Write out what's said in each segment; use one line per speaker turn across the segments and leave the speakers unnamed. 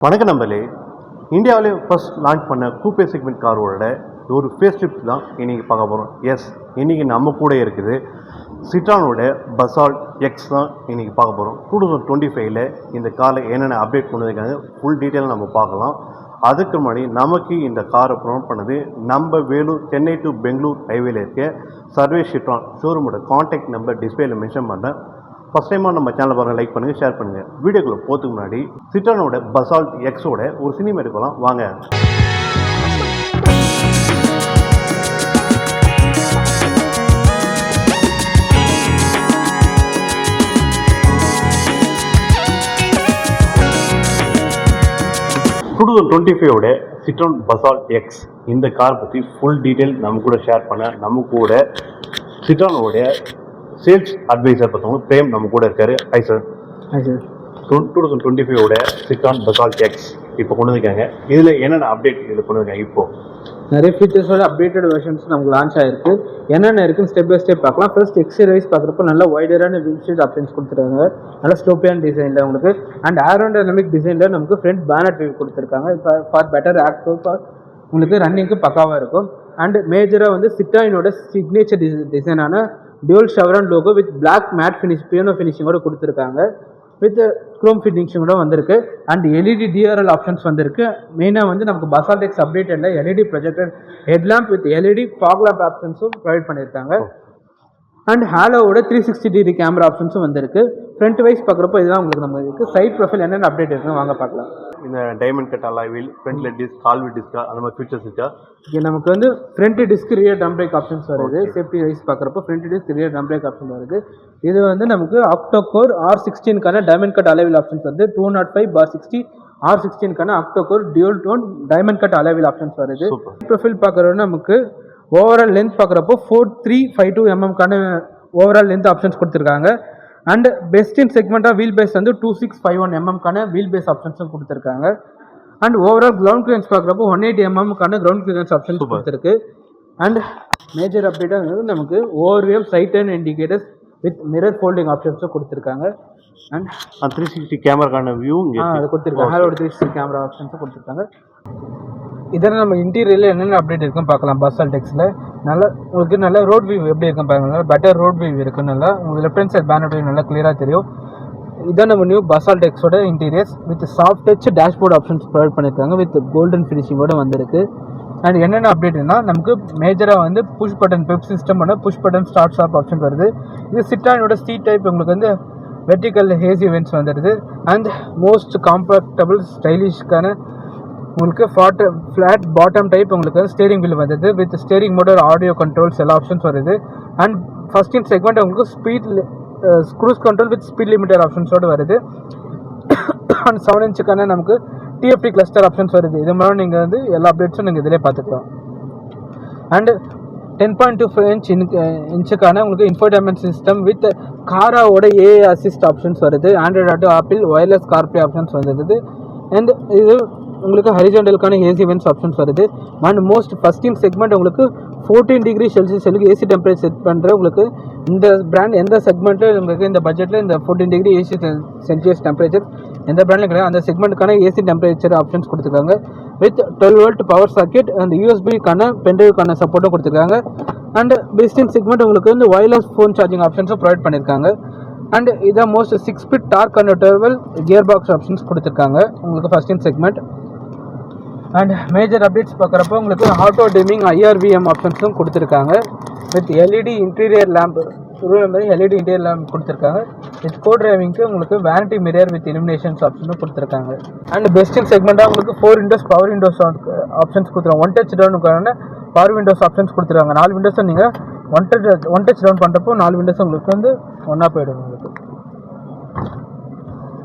வணக்கம் நம்பளே. இந்தியாவிலே ஃபர்ஸ்ட் லான்ச் பண்ண கூப்பே செக்மெண்ட் காரோட ஒரு ஃபேஸ் லிஃப்ட் தான் இன்றைக்கி பார்க்க போகிறோம். எஸ், இன்றைக்கி நம்ம கூட இருக்குது சிட்ரானோட பசால்ட் எக்ஸ் தான் இன்றைக்கி பார்க்க போகிறோம். 2025 இந்த காரை என்னென்ன அப்டேட் பண்ணியிருக்காங்க ஃபுல் டீட்டெயில் நம்ம பார்க்கலாம். அதுக்கு முன்னாடி நமக்கு இந்த காரை ப்ரொமோட் பண்ணது நம்ம வேலூர் சென்னை டு பெங்களூர் ஹைவேல இருக்க சர்வீஸ் சிட்ரான் ஷோரூமோட கான்டாக்ட் நம்பர் டிஸ்பிளேல மென்ஷன் பண்ணுறேன். ஃபஸ்ட் டைமாக நம்ம சேனல் பாருங்கள், லைக் பண்ணுங்கள், ஷேர் பண்ணுங்கள். வீடியோக்குள்ளே போகிறதுக்கு முன்னாடி சிட்ரானோட பசால்ட் எக்ஸோட ஒரு சினிமா எடுக்கலாம் வாங்க. சிட்ரான் பசால்ட் எக்ஸ் இந்த கார் பற்றி ஃபுல் டீட்டெயில் நம்ம கூட ஷேர் பண்ண நம்ம கூட சிட்ரானோட சேல்ஸ் அட்வைசர் பார்த்தவங்க பிரேம் நம்ம கூட இருக்காரு. Hi sir.
Hi sir.
2025 Citroen Basalt X இப்போ கொண்டு வந்திருக்காங்க. இதில் என்னென்ன அப்டேட் இதில் கொண்டு வந்திருக்காங்க? இப்போது
நிறைய ஃபீச்சர்ஸோட அப்டேட்டட் வெர்ஷன்ஸ் நமக்கு லான்ச் ஆகிருக்கு. என்னென்ன இருக்குன்னு ஸ்டெப் பை ஸ்டெப் பார்க்கலாம். ஃபர்ஸ்ட் எக்ஸ்டீரியர் பார்க்குறப்போ நல்ல வைடரான விண்ட்ஷீல்ட் ஆப்ஷன்ஸ் கொடுத்துருக்காங்க. நல்ல ஸ்லோப்பியான டிசைனில் உங்களுக்கு அண்ட் ஏரோடைனமிக் டிசைனில் நமக்கு ஃப்ரண்ட் பேனட் வியூ கொடுத்துருக்காங்க. இப்போ ஃபார் பெட்டர் ஆக்ட் ஃபார் உங்களுக்கு ரன்னிங்க்கு பக்காவாக இருக்கும். அண்ட் மேஜராக வந்து சிட்ரானோட சிக்னேச்சர் டிசைனான dual chevron logo with black matte finish piano ஃபினிஷிங்கோட கொடுத்துருக்காங்க. வித் க்ரோம் ஃபினிஷிங்கோட வந்திருக்கு. அண்ட் எல்இடி டிஆர்எல் ஆப்ஷன்ஸ் வந்திருக்கு. மெயினாக வந்து நமக்கு பசால்ட் எக்ஸ் அப்டேட்டடில் LED projector headlamp with LED fog lamp ஆப்ஷன்ஸும் ப்ரொவைட் பண்ணியிருக்காங்க. அண்ட் ஹாலோவோட 360 டிகிரி கேமரா ஆப்ஷன்ஸும் வந்திருக்கு. ஃப்ரண்ட் வைஸ் பார்க்குறப்போ இதுதான் உங்களுக்கு நம்ம இருக்குது. சைட் ப்ரொஃபைல் என்னென்ன அப்டேட் இருக்குன்னு வாங்க பார்க்கலாம்.
இந்த டைமண்ட் கட் அலாய் வீல், ஃப்ரண்ட்ல டிஸ்க், கால்வி டிஸ்கா, அந்த மாதிரி ஃபீச்சர்ஸ் இருக்கா?
இங்கே நமக்கு வந்து front disc rear drum brake options வருது. சேஃப்டி வைஸ் பார்க்குறப்போ front disc rear drum brake option வருது. இது வந்து நமக்கு ஆக்டோகோர் R16க்கான diamond cut alloy wheel options வந்து 205/60 R16க்கான ஆக்டோகோர் dual tone diamond cut alloy wheel options வருது. ப்ரொஃபைல் பார்க்குறோன்னா நமக்கு ஓவரால் லென்த் பார்க்குறப்போ 4352 mm ஓவரால் லென்த் ஆப்ஷன்ஸ் கொடுத்துருக்காங்க. அண்ட் பெஸ்ட் இன் செக்மெண்ட்டாக வீல் பேஸ் வந்து 2651 mm வீல் பேஸ் ஆப்ஷன்ஸும் கொடுத்துருக்காங்க. அண்ட் ஓவரால் கிரவுண்ட் கிளியரன்ஸ் பார்க்குறப்போ 180 mm கிரவுண்ட் கிளியரன்ஸ் ஆப்ஷன்ஸ் கொடுத்துருக்கு. அண்ட் மேஜர் அப்டேட்டாக வந்து நமக்கு overview side and indicators with mirror folding ஆப்ஷன்ஸும் கொடுத்துருக்காங்க. அண்ட்
360 கேமராக்கான வியூ
அது கொடுத்துருக்காங்க. அதோட 360 கேமரா ஆப்ஷன்ஸும் கொடுத்துருக்காங்க. இதெல்லாம் நம்ம இன்டீரியரில் என்னென்ன அப்டேட் இருக்குன்னு பார்க்கலாம். பசால்ட் எக்ஸில் நல்லா உங்களுக்கு நல்ல ரோட் வியூ எப்படி இருக்குன்னு பாருங்கள். பெட்டர் ரோட் வியூ இருக்குது. நல்லா உங்களுக்கு left hand side bonnet view நல்லா கிளியராக தெரியும். இதான் நம்ம நியூ பசால்ட் எக்ஸோட interiors with soft touch dashboard options provide பண்ணியிருக்காங்க. வித் கோல்டன் ஃபினிஷிங்கோட வந்திருக்கு. அண்ட் என்னென்ன அப்டேட்னா நமக்கு மேஜராக வந்து புஷ் பட்டன் பெப் சிஸ்டமோட push button start stop option வருது. இது சிட்ரானோட சீட் டைப் உங்களுக்கு வந்து வெர்டிக்கல் ஹேசி வென்ட்ஸ் வந்துடுது. அண்ட் மோஸ்ட் காம்பேக்டபிள் ஸ்டைலிஷ்க்கான உங்களுக்கு ஃப்ளாட் பாட்டம் டைப் உங்களுக்கு ஸ்டேரிங் வீல் வந்தது. With steering motor audio controls எல்லா ஆப்ஷன்ஸ் வருது. அண்ட் ஃபர்ஸ்ட் இன் செக்மெண்ட் உங்களுக்கு speed cruise control with speed limiter ஆப்ஷன்ஸோடு வருது. அண்ட் 7 inch நமக்கு டிஎஃப்டி கிளஸ்டர் ஆப்ஷன்ஸ் வருது. இது மாதிரி நீங்கள் வந்து எல்லா அப்டேட்ஸும் நீங்கள் இதிலே பார்த்துக்கலாம். அண்ட் 10.25 inch உங்களுக்கு இன்ஃபோடைன்மெண்ட் சிஸ்டம் வித் காராவோட ஏஐ அசிஸ்ட் ஆப்ஷன்ஸ் வருது. Android auto, Apple wireless CarPlay options வந்துடுது. அண்ட் இது உங்களுக்கு ஹரிசாண்டலுக்கான ஏசி வென்ட்ஸ் ஆப்ஷன்ஸ் வருது. And most first in segment உங்களுக்கு 14 degree Celsius AC temperature set பண்ணுற உங்களுக்கு இந்த பிராண்ட் எந்த செக்மெண்ட்டில் உங்களுக்கு இந்த பட்ஜெட்டில் இந்த 14 டிகிரி ஏசி செல்சியஸ் டெம்பரேச்சர் எந்த பிராண்டில் கிடையாது. அந்த செக்மெண்ட்டுக்கான ஏசி டெம்பரேச்சர் ஆப்ஷன்ஸ் கொடுத்துருக்காங்க. With 12 volt power socket and யூஎஸ்பிக்கான பென்ட்ரைவ்க்கான சப்போர்ட்டும் கொடுத்துருக்காங்க. அண்ட் பெஸ்ட் இன் செக்மெண்ட் உங்களுக்கு வந்து வயர்லெஸ் ஃபோன் சார்ஜிங் ஆப்ஷன்ஸும் ப்ரொவைட் பண்ணியிருக்காங்க. அண்ட் இதான் most 6 speed torque converter gear box options கொடுத்துருக்காங்க உங்களுக்கு first in segment. And major updates பார்க்குறப்போ உங்களுக்கு ஆட்டோ டிமிங் IRVM ஆப்ஷன்ஸும் கொடுத்துருக்காங்க. With LED interior lamp LED interior lamp கொடுத்துருக்காங்க. வித் கோ டிரைவிங்க்கு உங்களுக்கு வேனிட்டி மிரர் வித் இலுமினேஷன்ஸ் ஆப்ஷனும் கொடுத்துருக்காங்க. அண்ட் பெஸ்ட் இன் செக்மெண்ட்டாக உங்களுக்கு 4 windows பவர் விண்டோஸ் ஆப்ஷன்ஸ் கொடுத்துருவாங்க. ஒன் டச் டவுனுக்கான பவர் விண்டோஸ் ஆப்ஷன்ஸ் கொடுத்துருக்காங்க. 4 windows நீங்கள் ஒன் டச் டவுன் பண்ணுறப்போ 4 windows உங்களுக்கு வந்து ஒன்றா போய்டும் உங்களுக்கு.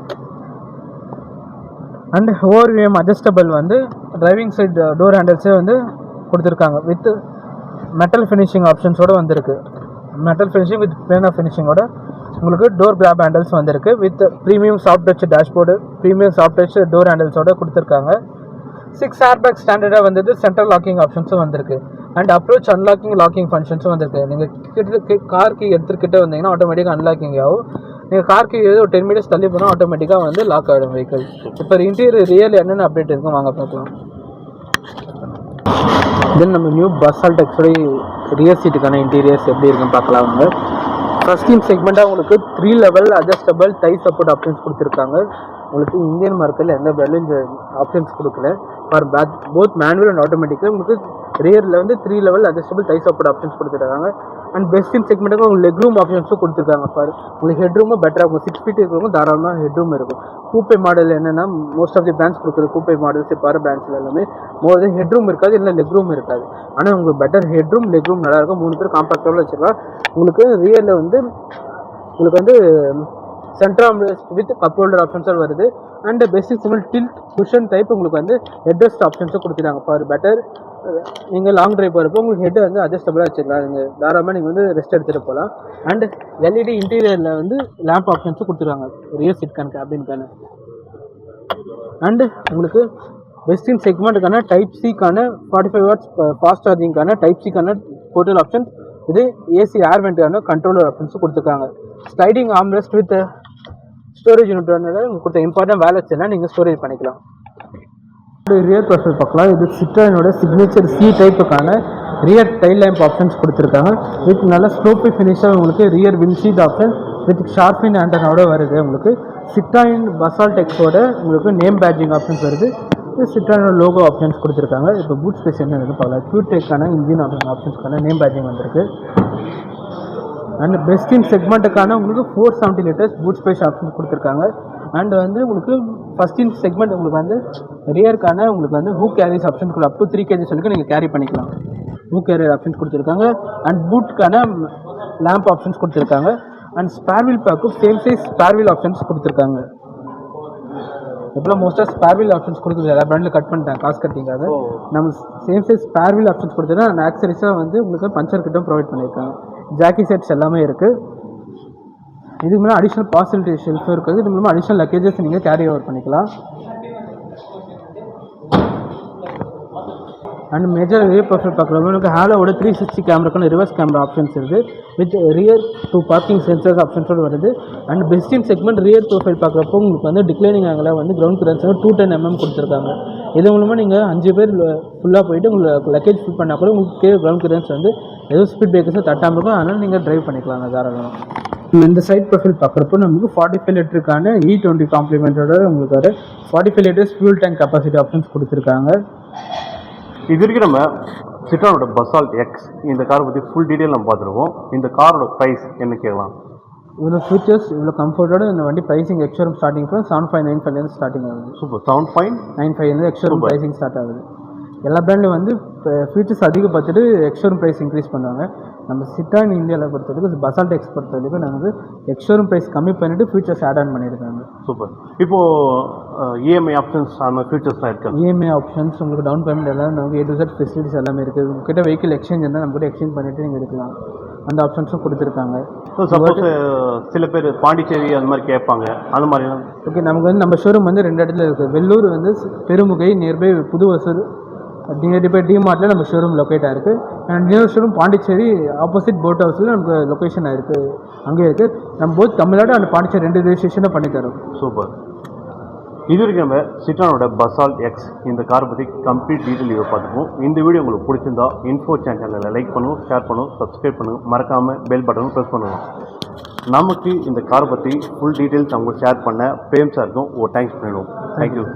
அண்ட் ஓவர்வியூஎம் அட்ஜஸ்டபிள் வந்து டிரைவிங் சைட் டோர் ஹேண்டல்ஸே வந்து கொடுத்துருக்காங்க. வித் மெட்டல் ஃபினிஷிங் ஆப்ஷன்ஸோடு வந்திருக்கு. மெட்டல் ஃபினிஷிங் வித் பிளானா ஃபினிஷிங்கோட உங்களுக்கு டோர் கிராப் ஹேண்டல்ஸ் வந்திருக்கு. With premium soft touch dashboard, premium soft touch door ஹேண்டல்ஸோடு கொடுத்துருக்காங்க. 6 airbag ஸ்டாண்டர்டாக வந்தது. சென்ட்ரல் லாக்கிங் ஆப்ஷன்ஸும் வந்திருக்கு. அண்ட் அப்ரோச் அன்லாக்கிங் லாக்கிங் ஃபங்க்ஷன்ஸும் வந்திருக்கு. நீங்கள் கார் கீ எடுத்துக்கிட்டே வந்தீங்கன்னா ஆட்டோமேட்டிக்காக அன்லாக்கிங் ஆகும். நீங்கள் கார்க்கு ஏதோ ஒரு 10 மீட்டர்ஸ் தள்ளி போனால் ஆட்டோமேட்டிக்காக வந்து லாக் ஆகிடும் வெஹிக்கிள். இப்போ இன்டீரியர் ரியல் என்னென்ன அப்டேட் இருக்கும் வாங்க பார்க்கலாம். தென் நம்ம நியூ பசால்ட் எக்ஸோடைய ரியர் சீட்டுக்கான இன்டீரியர்ஸ் எப்படி இருக்குன்னு பார்க்கலாம். அவங்க ஃபர்ஸ்ட் இன் செக்மெண்ட்டாக உங்களுக்கு 3 லெவல் அட்ஜஸ்டபிள் தை சப்போர்ட் ஆப்ஷன்ஸ் கொடுத்துருக்காங்க. உங்களுக்கு இந்தியன் மார்க்கெட்டில் எந்த பிராண்ட்லையும் இந்த ஆப்ஷன்ஸ் கொடுக்கல. ஃபார் போத் மேனுவல் அண்ட் ஆட்டோமேட்டிக்காக உங்களுக்கு ரியரில் வந்து 3 லெவல் அட்ஜஸ்டபிள் தை சப்போர்ட் ஆப்ஷன்ஸ் கொடுத்துருக்காங்க. அண்ட் பெஸ்ட் இன் செக்மெண்ட்டுக்கு உங்களுக்கு லெக் ரூம் ஆப்ஷன்ஸும் கொடுத்துருக்காங்க. ஃபார் உங்களுக்கு ஹெட் ரூமும் பெட்டராக இருக்கும். 6 ஃபீட் இருக்கிறவங்க தாராளமாக ஹெட் ரூம் இருக்கும். கூப்பே மாடல் என்னென்னா மோஸ்ட் ஆஃப் தி பிராண்ட்ஸ் கொடுக்குற கூப்பே மாடல்ஸ் இப்போ வர பிராண்ட்ஸில் எல்லாமே மோர் ஹெட் ரூம் இருக்காது, இல்லை லெக் ரூம் இருக்காது. ஆனால் உங்களுக்கு better head room leg room நல்லாயிருக்கும். 3 பேர் காம்பாக்டாக வச்சுக்கலாம். உங்களுக்கு ரியரில் வந்து உங்களுக்கு வந்து central armrest with cup holder ஆப்ஷன்ஸும் வருது. And basic single tilt cushion type உங்களுக்கு வந்து ஹெட்ரெஸ்ட் ஆப்ஷன்ஸும் கொடுத்துருக்காங்க. ஃபார் பெட்டர் நீங்கள் லாங் ட்ரைவ் போகிறப்போ உங்களுக்கு ஹெட் வந்து அட்ஜஸ்டபுளாக வச்சுக்கலாம். நீங்கள் தாராளமாக நீங்கள் வந்து ரெஸ்ட் எடுத்துகிட்டு போகலாம். அண்ட் எல்இடி இன்டீரியரில் வந்து லேம்ப் ஆப்ஷன்ஸும் கொடுத்துருக்காங்க ரியர் சீட்கான கேபின்கான. அண்டு உங்களுக்கு பெஸ்ட் இன் செக்மெண்ட்டுக்கான டைப் சிக்கான 45 வாட்ஸ் ஃபாஸ்ட் சார்ஜிங்கான டைப் சிக்கான போர்ட்டல் ஆப்ஷன். இது ஏசி ஏர் வெண்ட்டுக்கான கண்ட்ரோலர் ஆப்ஷன்ஸும் கொடுத்துருக்காங்க. Sliding armrest with storage unit உங்களுக்கு கொடுத்த இம்பார்ட்டன்ட் வேலட்ஸ் எல்லாம் நீங்கள் ஸ்டோரேஜ் பண்ணிக்கலாம். ரியர் ப்ரொஃபைல் பார்க்கலாம். இது சிட்ரானோட சிக்னேச்சர் சி டைப்புக்கான ரியர் டைல் லேம்ப் ஆப்ஷன்ஸ் கொடுத்துருக்காங்க. வித் நல்ல ஸ்லோப்பி ஃபினிஷாக உங்களுக்கு rear windshield option with shark fin ஆண்டனோட வருது. உங்களுக்கு சிட்ராயின் பசால்ட் எக்ஸோட உங்களுக்கு நேம் பேட்ஜிங் ஆப்ஷன்ஸ் வருது. இது சிட்ரானோட லோகோ ஆப்ஷன்ஸ் கொடுத்துருக்காங்க. இப்போ பூட் ஸ்பேஸ் என்ன இருக்குது பார்க்கலாம். QTECக்கான இன்ஜின் ஆப்ஷன்ஸ்க்கான நேம் பேட்ஜிங் வந்திருக்கு. அண்ட் பெஸ்ட் இன் செக்மெண்ட்டுக்கான உங்களுக்கு 470 லிட்டர்ஸ் பூட் ஸ்பேஸ் ஆப்ஷன் கொடுத்துருக்காங்க. அண்ட் வந்து உங்களுக்கு ஃபஸ்ட் இன் செக்மெண்ட் உங்களுக்கு வந்து ரியருக்கான உங்களுக்கு வந்து hook carries option up to 3 kg வரைக்கும் நீங்கள் கேரி பண்ணிக்கலாம். ஹூக் கேரியர் ஆப்ஷன்ஸ் கொடுத்துருக்காங்க. அண்ட் பூட்டுக்கான லேம்ப் ஆப்ஷன்ஸ் கொடுத்துருக்காங்க. அண்ட் ஸ்பேர் வீல் பேக்கும் same size spare wheel options கொடுத்துருக்காங்க. இப்போலாம் மோஸ்ட்டாக ஸ்பேர் வீல் ஆப்ஷன்ஸ் கொடுக்குறது எல்லா பிராண்டில் கட் பண்ணிட்டாங்க காசு கட்டிங்காக. நம்ம same size spare wheel options கொடுத்தோன்னா அந்த ஆக்சரிஸாக வந்து உங்களுக்கு பஞ்சர் கிட்டும் ப்ரொவைட் பண்ணியிருக்காங்க. ஜாக்கி செட்ஸ் எல்லாமே இருக்குது. இதுக்கு மேலே அடிஷ்னல் பாசிபிலிட்டி ஷெல்ஃபும் இருக்குது. இது மூலமாக அடிஷ்னல் லக்கேஜஸ் நீங்கள் கேரி ஓவர் பண்ணிக்கலாம். அண்ட் மேஜர் ரியர் ப்ரொஃபைல் பார்க்குறவங்க உங்களுக்கு ஹாலோவோட 360 கேமராக்கான ரிவர்ஸ் கேமரா ஆப்ஷன்ஸ் இருக்குது. வித் ரியர் 2 பார்க்கிங் சென்சர்ஸ் ஆப்ஷன்ஸோடு வருது. And best in segment rear profile பார்க்குறப்போ உங்களுக்கு வந்து டிக்ளைனிங் ஆங்கில் வந்து கிரவுண்ட் கிளியரன்ஸ் 210 mm கொடுத்துருக்காங்க. இது மூலமாக நீங்கள் 5 பேர் ஃபுல்லாக போயிட்டு உங்களுக்கு லக்கேஜ் ஃபில் பண்ணால் கூட உங்களுக்கு கிரவுண்ட் கிளியரன்ஸ் வந்து எதுவும் ஸ்பீட் பிரேக்கர்ஸை தட்டாமல் இருக்கும். அதனால் நீங்கள் ட்ரைவ் பண்ணிக்கலாங்க தாராளமாக. இந்த சைட் ப்ரொஃபைல் பார்க்குறப்போ நமக்கு 45 லிட்டருக்கான E20 காம்ப்ளிமெண்ட்டோட உங்களுக்கு ஒரு 45 litres fuel tank capacity options கொடுத்துருக்காங்க.
இது வரைக்கும் நம்ம சிட்ரானோட பசால்ட் எக்ஸ் இந்த காரை பற்றி ஃபுல் டீட்டெயில் நம்ம பார்த்துருவோம். இந்த காரோட ப்ரைஸ் என்ன கேட்கலாம்?
இவ்வளோ ஃபீச்சர்ஸ் இவ்வளோ கம்ஃபர்ட்டோட இந்த வண்டி pricing ex-showroom starting from 7595 starting ஆகுது.
சூப்பர். 7.95
எக்ஸ்ஷோரூம் ப்ரைஸிங் ஸ்டார்ட் ஆகுது. எல்லா பிராண்ட்லையும் வந்து ஃபீச்சர்ஸ் அதிகப்படுத்திட்டு எக்ஸ்ஷோரூம் ப்ரைஸ் இன்க்ரீஸ் பண்ணுவாங்க. நம்ம சிட்ரான் இந்தியாவில் பொறுத்தவரைக்கும் பசால்ட் எக்ஸ் பொறுத்தவரைக்கும் நமக்கு எக்ஸ்ஷோரூம் ப்ரைஸ் கம்மி பண்ணிவிட்டு ஃபீச்சர்ஸ் ஆட் ஆன் பண்ணியிருக்காங்க.
சூப்பர். இப்போது இஎம்ஐ ஆப்ஷன்ஸ் அந்த ஃபீச்சர்ஸ்லாம் இருக்குது.
இஎம்ஐ ஆப்ஷன்ஸ் உங்களுக்கு டவுன் பேமெண்ட் எல்லாம் நமக்கு A to Z ஃபெசிலிட்டிஸ் எல்லாமே இருக்குது. உங்கள்கிட்ட வெஹிக்கிள் எக்ஸ்சேஞ்ச் இருந்தால் நம்ம கூட எக்ஸ்சேஞ்ச் பண்ணிவிட்டு நீங்கள் எடுக்கலாம். அந்த ஆப்ஷன்ஸும் கொடுத்துருக்காங்க.
சப்போஸ் சில பேர் பாண்டிச்சேரி அந்த மாதிரி கேட்பாங்க, அந்த மாதிரிலாம்
ஓகே. நமக்கு வந்து நம்ம ஷோரூம் வந்து 2 இடத்துல இருக்குது. வெள்ளூர் வந்து பெருமுகை நியர்பை புதுவசூர் நியர்பை டிமார்ட்டில் நம்ம ஷோரூம் லொக்கேட் ஆகிருக்கு. And new showroom Pondicherry opposite boat ஹவுஸில் நமக்கு லொக்கேஷன் ஆகிருக்கு. அங்கே இருக்குது. நம்ம போத் தமிழ்நாடு அண்ட் பாண்டிச்சேரி 2 ரெஜிஸ்ட்ரேஷனை பண்ணித்தரோம்.
சூப்பர். இது வரைக்கும் நம்ம சிட்ரானோட பசால்ட் எக்ஸ் இந்த காரை பற்றி கம்ப்ளீட் டீட்டெயில் இதை பார்த்துப்போம். இந்த வீடியோ உங்களுக்கு பிடிச்சிருந்தா இன்ஃபோ சேனலில் லைக் பண்ணுங்கள், ஷேர் பண்ணுங்கள், சப்ஸ்கிரைப் பண்ணுங்கள், மறக்காமல் பெல் பட்டனும் ப்ரெஸ் பண்ணுங்கள். நமக்கு இந்த காரை பற்றி ஃபுல் டீட்டெயில்ஸ் அவங்க ஷேர் பண்ண பிரேம் சாருக்கும் ஒரு தேங்க்ஸ் பண்ணிடுவோம். தேங்க்யூ.